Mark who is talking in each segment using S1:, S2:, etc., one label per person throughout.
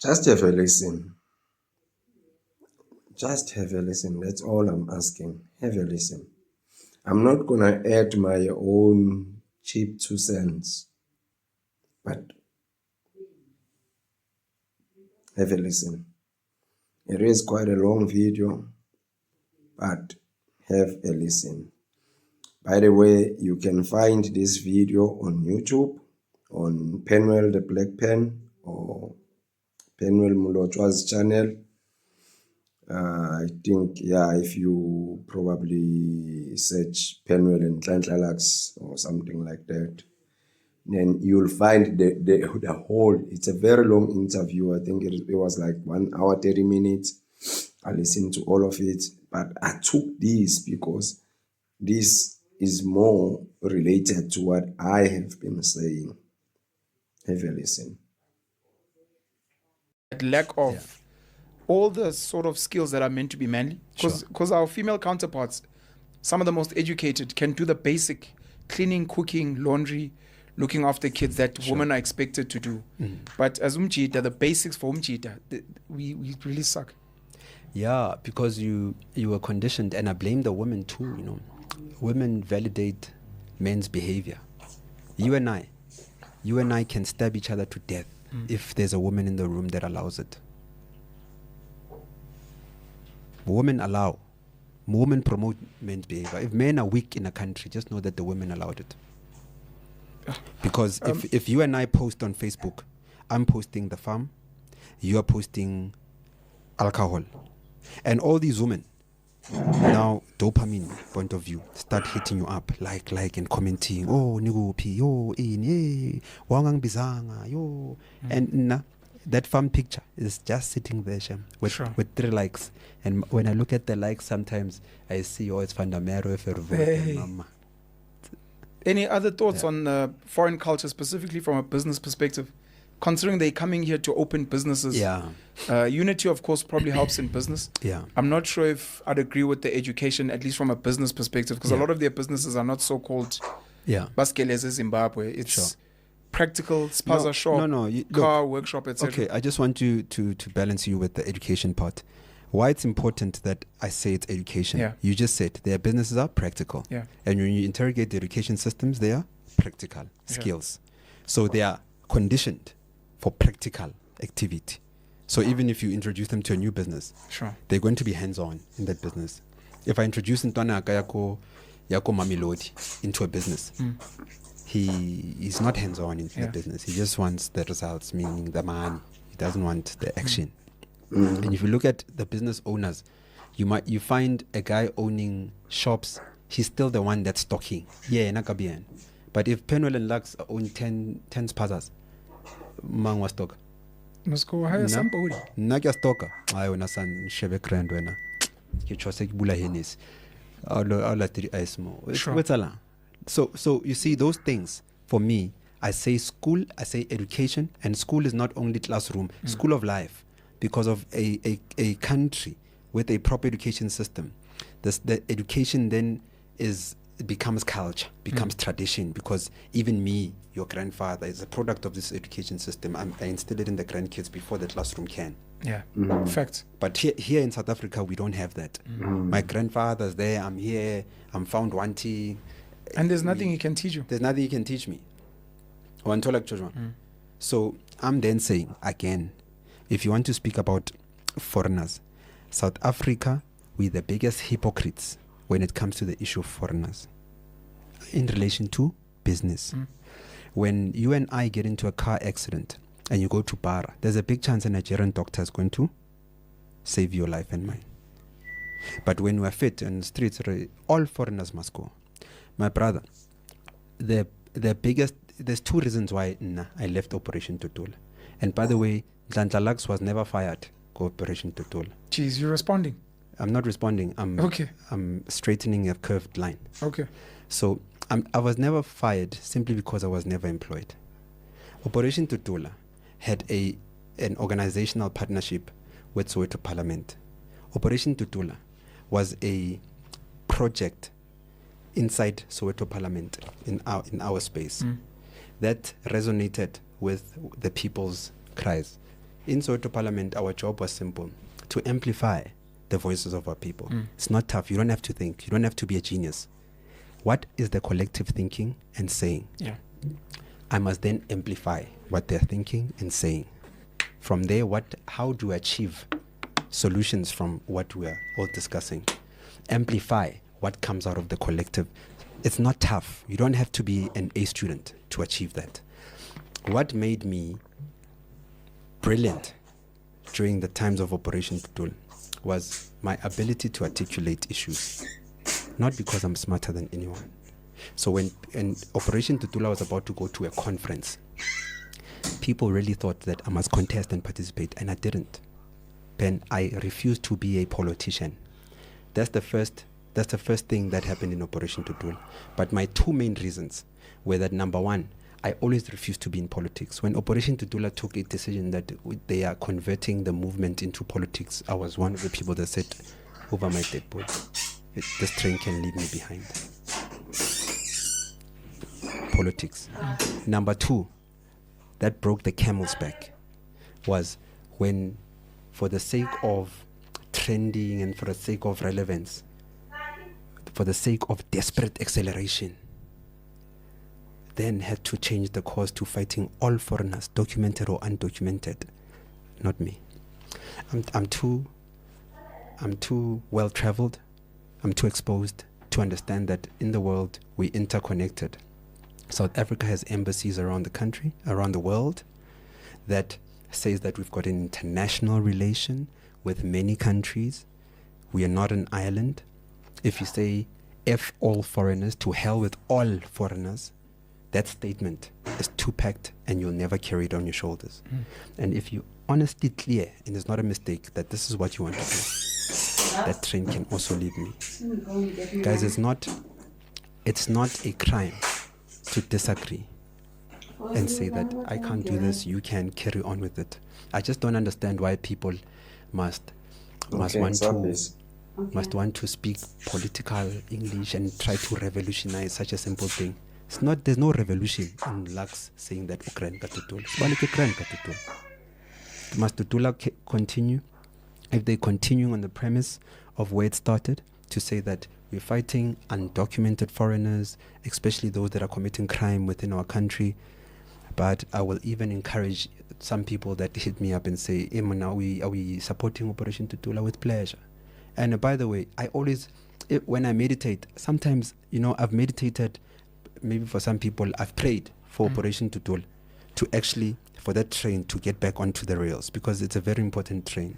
S1: Just have a listen. Just have a listen. That's all I'm asking. Have a listen. I'm not gonna add my own cheap 2 cents, but have a listen. It is quite a long video, but have a listen. By the way, you can find this video on YouTube, on Penuel the Black Pen, or Penuel Mulotshwa's channel. I think, if you probably search Penuel and Nhlanhla Lux or something like that, then you'll find the whole. It's a very long interview. I think it was like 1 hour, 30 minutes. I listened to all of it, but I took this because this is more related to what I have been saying. Have a listen.
S2: Lack of all the sort of skills that are meant to be manly, because our female counterparts, some of the most educated, can do the basic cleaning, cooking, laundry, looking after kids that women are expected to do. But as umjita, the basics for umjita, we really suck.
S3: Yeah, because you were conditioned, and I blame the women too. Women validate men's behavior. You and I can stab each other to death if there's a woman in the room that allows it. Women promote men's behavior. If men are weak in a country, just know that the women allowed it. Because if you and I post on Facebook, I'm posting the farm, you are posting alcohol, and all these women now, dopamine point of view, start hitting you up, like and commenting, oh nigupi, yo wangang bizanga, yo, and that farm picture is just sitting there with 3 likes. And when I look at the likes, sometimes I see, it's Fandamero Mama.
S2: Any other thoughts on foreign culture, specifically from a business perspective? Considering they're coming here to open businesses, unity, of course, probably helps in business. I'm not sure if I'd agree with the education, at least from a business perspective, because a lot of their businesses are not so-called baskeleze Zimbabwe. It's practical, spaza shop, car workshop, etc.
S3: Okay, I just want you to balance you with the education part. Why it's important that I say it's education. You just said their businesses are practical. And when you interrogate the education systems, they are practical skills. So they are conditioned for practical activity. So even if you introduce them to a new business, they're going to be hands-on in that business. If I introduce Ntwana Yako Mamilodi into a business, he is not hands-on in the business. He just wants the results, meaning the money. He doesn't want the action. And if you look at the business owners, you find a guy owning shops, he's still the one that's stocking. But if Penuel and Lux own 10 spazas, mang was stock.
S2: Must go hire somebody.
S3: Nakia stocker. I wanna san shebe grand wena. You chose a bula henis. All three ice more. So you see those things for me. I say school, I say education, and school is not only classroom, school of life. Because of a country with a proper education system, the education then becomes culture, becomes tradition. Because even me, your grandfather, is a product of this education system. I instilled it in the grandkids before the classroom can.
S2: Fact.
S3: But here in South Africa, we don't have that. My grandfather's there, I'm here, I'm found wanting.
S2: And there's nothing he can teach you.
S3: There's nothing he can teach me. So I'm then saying, again, if you want to speak about foreigners, South Africa, we're the biggest hypocrites when it comes to the issue of foreigners in relation to business. When you and I get into a car accident and you go to Bara, there's a big chance a Nigerian doctor is going to save your life and mine. But when we're fit on the streets, all foreigners must go. My brother, the biggest, there's 2 reasons why I left Operation Dudula. And by the way, Nhlanhla Lux was never fired. Operation Dudula.
S2: Jeez, you're responding.
S3: I'm not responding. I'm straightening a curved line.
S2: Okay.
S3: So I was never fired simply because I was never employed. Operation Dudula had an organizational partnership with Soweto Parliament. Operation Dudula was a project inside Soweto Parliament in our space that resonated with the people's cries. In Soweto Parliament, our job was simple: to amplify the voices of our people. It's not tough. You don't have to think. You don't have to be a genius. What is the collective thinking and saying?
S2: Yeah.
S3: I must then amplify what they're thinking and saying. From there, how do I achieve solutions from what we are all discussing? Amplify what comes out of the collective. It's not tough. You don't have to be an A student to achieve that. What made me brilliant during the times of Operation Dudula was my ability to articulate issues, not because I'm smarter than anyone. So when Operation Dudula was about to go to a conference, people really thought that I must contest and participate, and I didn't. Ben, I refused to be a politician. That's the first thing that happened in Operation Dudula. But my two main reasons were that, number one, I always refused to be in politics. When Operation Dudula took a decision that they are converting the movement into politics, I was one of the people that said, over my dead body, this train can leave me behind. Politics. Number two, that broke the camel's back, was when, for the sake of trending and for the sake of relevance, for the sake of desperate acceleration, then had to change the course to fighting all foreigners, documented or undocumented. Not me. I'm too well traveled. I'm too exposed to understand that in the world we're interconnected. South Africa has embassies around the country, around the world, that says that we've got an international relation with many countries. We are not an island. If you say F all foreigners, to hell with all foreigners, that statement is too packed and you'll never carry it on your shoulders. And if you honestly clear, and it's not a mistake, that this is what you want to do, that train can also leave me. Guys, it's not a crime to disagree and say that I can't do this, you can carry on with it. I just don't understand why people must want to speak political English and try to revolutionize such a simple thing. There's no revolution in Lux saying that Ukraine got Dudula. Must Dudula continue? If they continue on the premise of where it started, to say that we're fighting undocumented foreigners, especially those that are committing crime within our country. But I will even encourage some people that hit me up and say, Eamon, are we supporting Operation Dudula? With pleasure. And by the way, when I meditate, sometimes, I've meditated, maybe for some people, I've prayed for Operation Dudula to actually, for that train to get back onto the rails, because it's a very important train.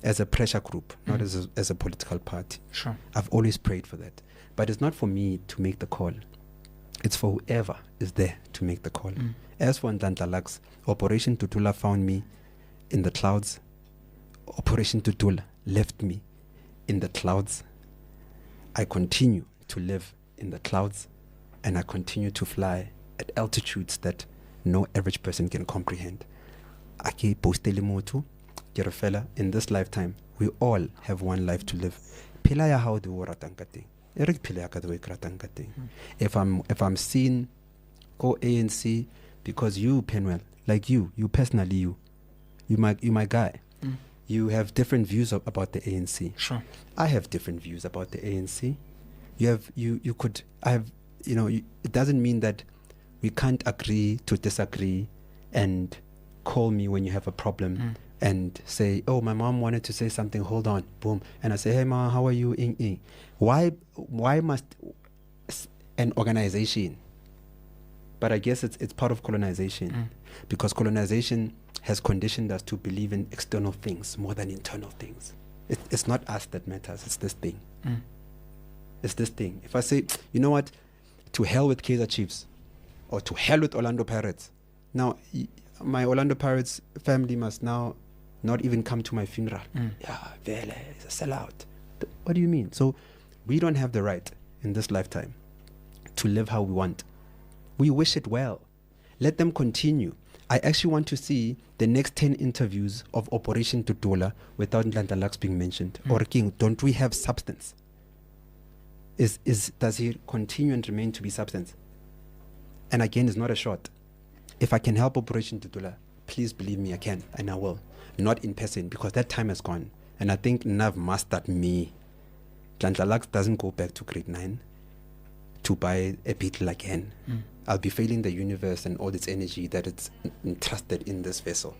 S3: As a pressure group, not as a political party.
S2: Sure.
S3: I've always prayed for that. But it's not for me to make the call. It's for whoever is there to make the call. As for Nhlanhla Lux, Operation Dudula found me in the clouds. Operation Dudula left me in the clouds. I continue to live in the clouds, and I continue to fly at altitudes that no average person can comprehend. Aki posteli motu. In this lifetime, we all have one life to live. If I'm seen go ANC, because you, Penuel, like you personally, you my guy. You have different views about the ANC.
S2: Sure.
S3: I have different views about the ANC. It doesn't mean that we can't agree to disagree and call me when you have a problem. And say, oh, my mom wanted to say something, hold on, boom. And I say, hey, ma, how are you? Why must an organization? But I guess it's part of colonization. Because colonization has conditioned us to believe in external things more than internal things. It's not us that matters, it's this thing. It's this thing. If I say, you know what, to hell with Kaizer Chiefs, or to hell with Orlando Pirates. Now, my Orlando Pirates family must now not even come to my funeral. Yeah, Vele is a sellout. What do you mean? So we don't have the right in this lifetime to live how we want. We wish it well. Let them continue. I actually want to see the next 10 interviews of Operation Dudula without Nhlanhla Lux being mentioned. Or King, don't we have substance? Does he continue and remain to be substance? And again, it's not a shot. If I can help Operation Dudula, please believe me, I can, and I will. not in person, because that time has gone. And I think Nav mastered me. Nhlanhla Lux doesn't go back to grade 9 to buy a beetle again. I'll be failing the universe and all its energy that it's entrusted in this vessel.